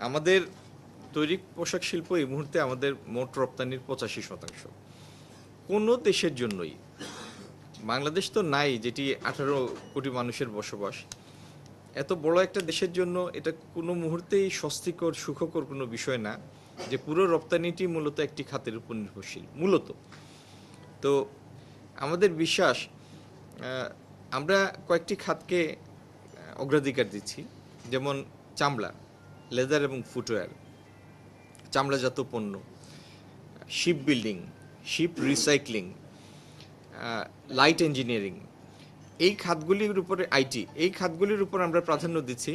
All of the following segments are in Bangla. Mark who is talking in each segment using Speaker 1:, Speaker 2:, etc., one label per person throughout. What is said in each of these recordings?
Speaker 1: আমাদের তৈরি পোশাক শিল্প এই মুহূর্তে আমাদের মোট রপ্তানির 85%। কোনো দেশের জন্যই, বাংলাদেশ তো নাই যেটি 18 কোটি মানুষের বসবাস, এত বড় একটা দেশের জন্য এটা কোনো মুহূর্তেই স্বস্তিকর সুখকর কোনো বিষয় না যে পুরো রপ্তানিটি মূলত একটি খাতের উপর নির্ভরশীল মূলত। তো আমাদের বিশ্বাস আমরা কয়েকটি খাতকে অগ্রাধিকার দিচ্ছি, যেমন চামড়া, লেদার এবং ফুটওয়্যার, চামড়াজাত পণ্য, ship building, ship recycling, light engineering, এই খাতগুলির উপরে আইটি, এই খাতগুলির উপর আমরা প্রাধান্য দিচ্ছি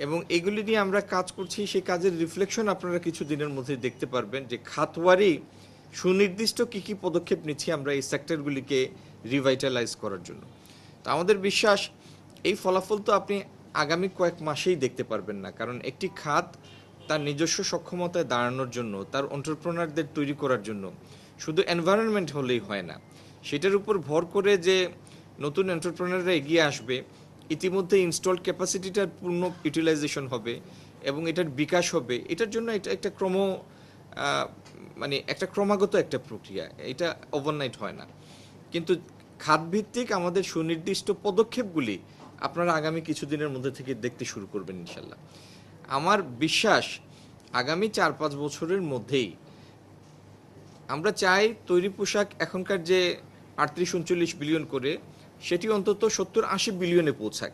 Speaker 1: এবং এগুলি নিয়ে আমরা কাজ করছি। সেই কাজের রিফ্লেকশন আপনারা কিছু দিনের মধ্যে দেখতে পারবেন যে খাতওয়ারি সুনির্দিষ্ট কী কী পদক্ষেপ নিচ্ছি আমরা এই সেক্টরগুলিকে রিভাইটালাইজ করার জন্য। তো আমাদের বিশ্বাস এই ফলাফল তো আপনি আগামী কয়েক মাসেই দেখতে পারবেন না, কারণ একটি খাত তার নিজস্ব সক্ষমতায় দাঁড়ানোর জন্য, তার এন্টারপ্রেনারদের তৈরি করার জন্য শুধু এনভায়রনমেন্ট হলেই হয় না, সেটার উপর ভর করে যে নতুন এন্টারপ্রেনাররা এগিয়ে আসবে, ইতিমধ্যে ইনস্টলড ক্যাপাসিটিটার পূর্ণ ইউটিলাইজেশন হবে এবং এটার বিকাশ হবে। এটার জন্য এটা একটা একটা ক্রমাগত একটা প্রক্রিয়া, এটা ওভারনাইট হয় না। কিন্তু খাতভিত্তিক আমাদের সুনির্দিষ্ট পদক্ষেপগুলি আপনারা আগামী কিছুদিনের মধ্যে থেকে দেখতে শুরু করবেন ইনশাল্লাহ। আমার বিশ্বাস আগামী 4-5 বছরের মধ্যেই আমরা চাই তৈরি পোশাক এখনকার যে 38-39 বিলিয়ন করে, সেটি অন্তত 70-80 বিলিয়নে পৌঁছাক।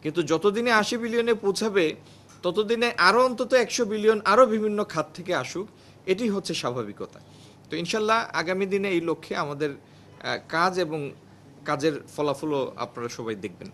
Speaker 1: কিন্তু যতদিনে 80 বিলিয়নে পৌঁছাবে ততদিনে আরও অন্তত 100 বিলিয়ন আরও বিভিন্ন খাত থেকে আসুক, এটি হচ্ছে স্বাভাবিকতা। তো ইনশাল্লাহ আগামী দিনে এই লক্ষ্যে আমাদের কাজ এবং কাজের ফলাফলও আপনারা সবাই দেখবেন।